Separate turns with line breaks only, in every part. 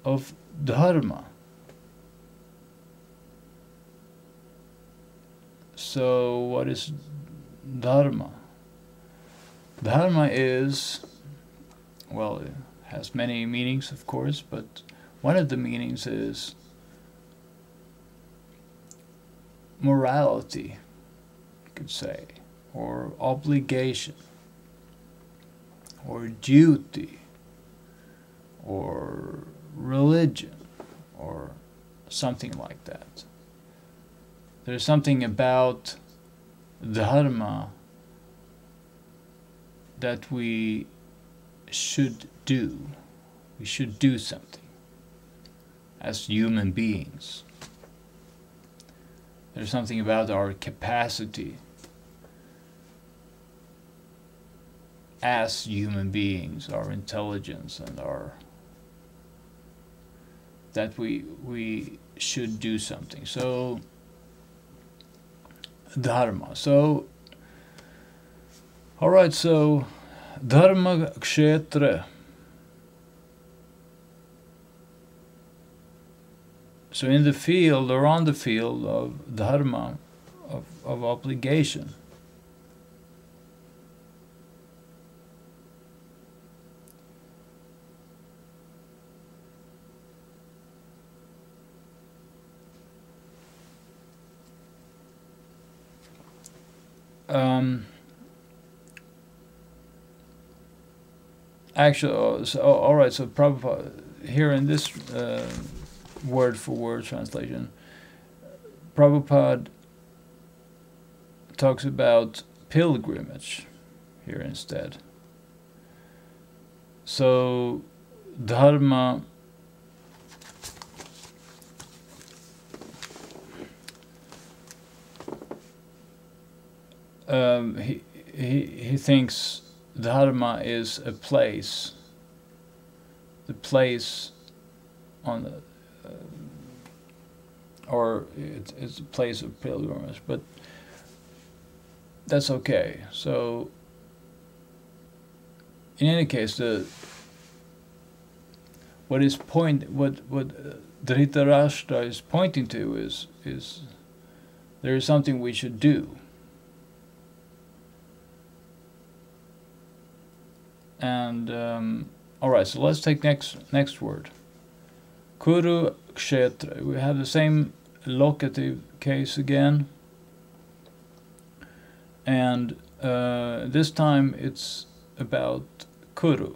of dharma. So what is dharma? Dharma is, well, it has many meanings, of course, but one of the meanings is morality, you could say, or obligation, or duty, or religion, or something like that. There's something about dharma that we should do. We should do something as human beings. There's something about our capacity as human beings, our intelligence, and that we should do something. So dharma. So all right, so dharma-ksetre. So in the field, or on the field of dharma, of obligation, actually, so all right. So Prabhupada here in this word-for-word translation, Prabhupada talks about pilgrimage here instead. So dharma he thinks dharma is a place, the place on the or it's a place of pilgrimage, but that's okay. So in any case, what Dhritarashtra is pointing to is there is something we should do. And all right, so let's take next word. Kuru-ksetre. We have the same locative case again, and this time it's about Kuru.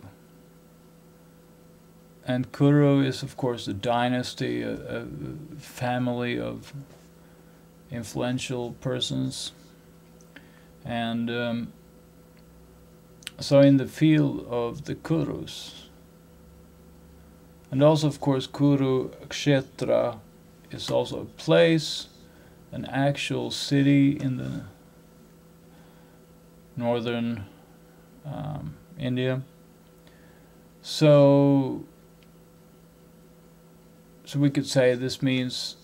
And Kuru is, of course, a dynasty, a family of influential persons, and so in the field of the Kurus, and also, of course, Kuru-ksetra is also a place, an actual city in the northern India. So we could say this means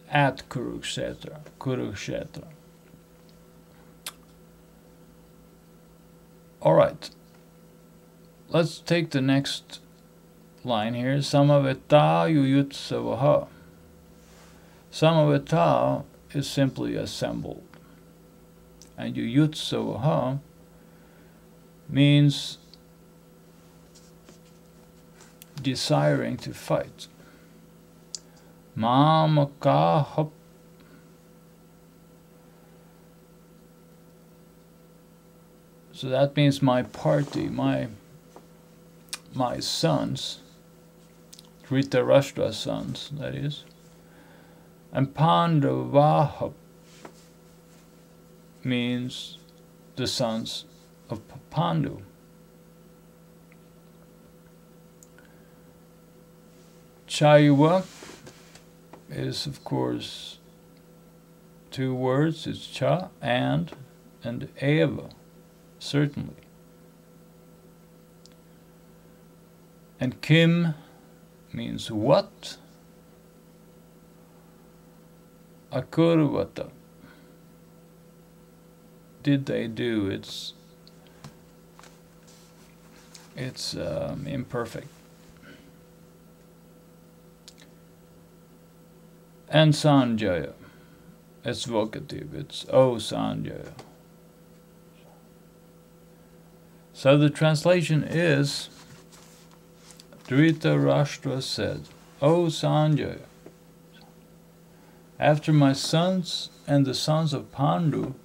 at Kuru-ksetra. All right, let's take the next line here. Samavetaa yuyutsavah. Samavetaa is simply assembled, and yuyutsavah means desiring to fight. Maamakaah. So that means my party, my sons, Dhritarashtra's sons, that is. And paandavaascaiva means the sons of Pandu. Chaiva is, of course, two words. It's cha and eva, certainly. And kim means what? Kimakurvata. Did they do? It's It's imperfect. And Sanjaya, it's vocative, it's O Sanjaya. So the translation is, Dhritarashtra said, O Sanjaya, after my sons and the sons of Pandu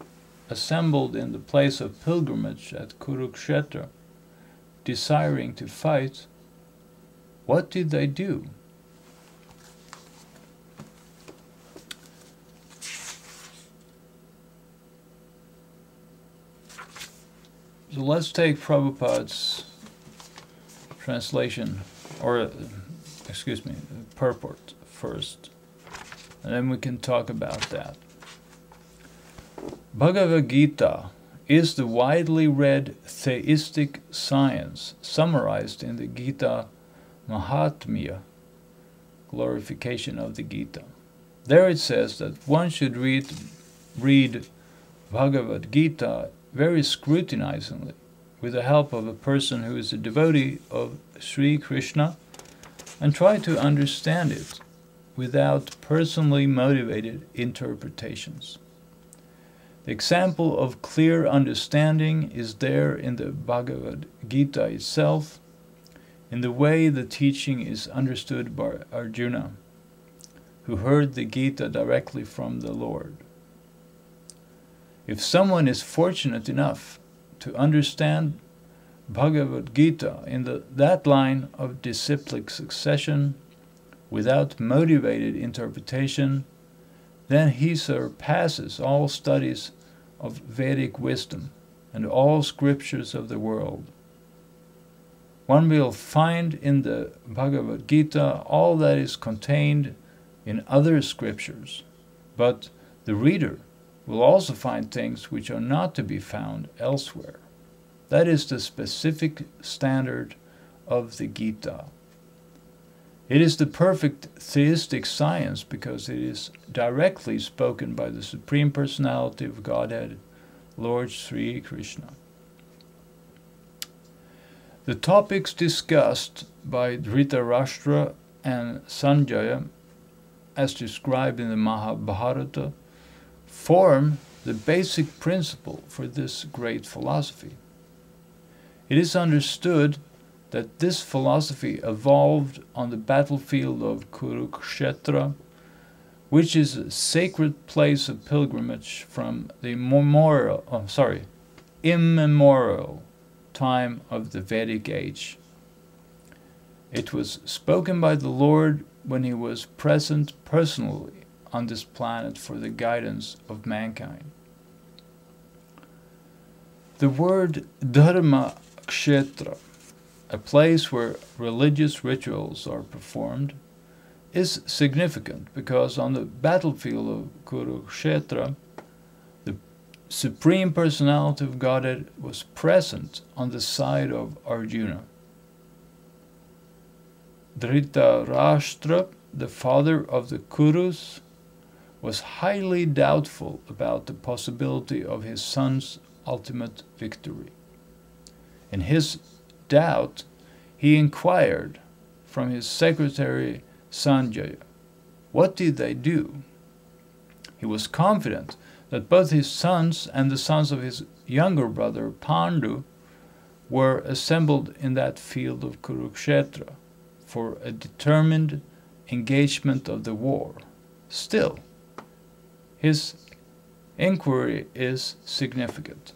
assembled in the place of pilgrimage at Kuru-ksetre, desiring to fight, what did they do? So let's take Prabhupada's translation, or excuse me, purport first, and then we can talk about that. Bhagavad-gita is the widely read theistic science summarized in the Gita Mahatmya, glorification of the Gita. There it says that one should read Bhagavad-gita very scrutinizingly, with the help of a person who is a devotee of Sri Krishna, and try to understand it without personally motivated interpretations. The example of clear understanding is there in the Bhagavad-gita itself, in the way the teaching is understood by Arjuna, who heard the Gita directly from the Lord. If someone is fortunate enough to understand Bhagavad-gita in that line of disciplic succession, without motivated interpretation, then he surpasses all studies of Vedic wisdom and all scriptures of the world. One will find in the Bhagavad-gita all that is contained in other scriptures, but the reader will also find things which are not to be found elsewhere. That is the specific standard of the Gita. It is the perfect theistic science because it is directly spoken by the Supreme Personality of Godhead, Lord Sri Krishna. The topics discussed by Dhritarashtra and Sanjaya, as described in the Mahabharata, form the basic principle for this great philosophy. It is understood that this philosophy evolved on the battlefield of Kuru-ksetre, which is a sacred place of pilgrimage from the immemorial time of the Vedic age. It was spoken by the Lord when he was present personally on this planet for the guidance of mankind. The word dharma-ksetre, a place where religious rituals are performed, is significant because on the battlefield of Kuru-ksetre, the Supreme Personality of Godhead was present on the side of Arjuna. Dhritarashtra, the father of the Kurus, was highly doubtful about the possibility of his son's ultimate victory. In his doubt, he inquired from his secretary Sanjaya, what did they do? He was confident that both his sons and the sons of his younger brother Pandu were assembled in that field of Kuru-ksetre for a determined engagement of the war. Still, his inquiry is significant.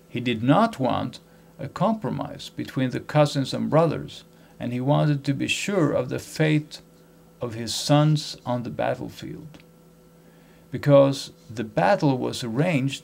He did not want a compromise between the cousins and brothers, and he wanted to be sure of the fate of his sons on the battlefield. Because the battle was arranged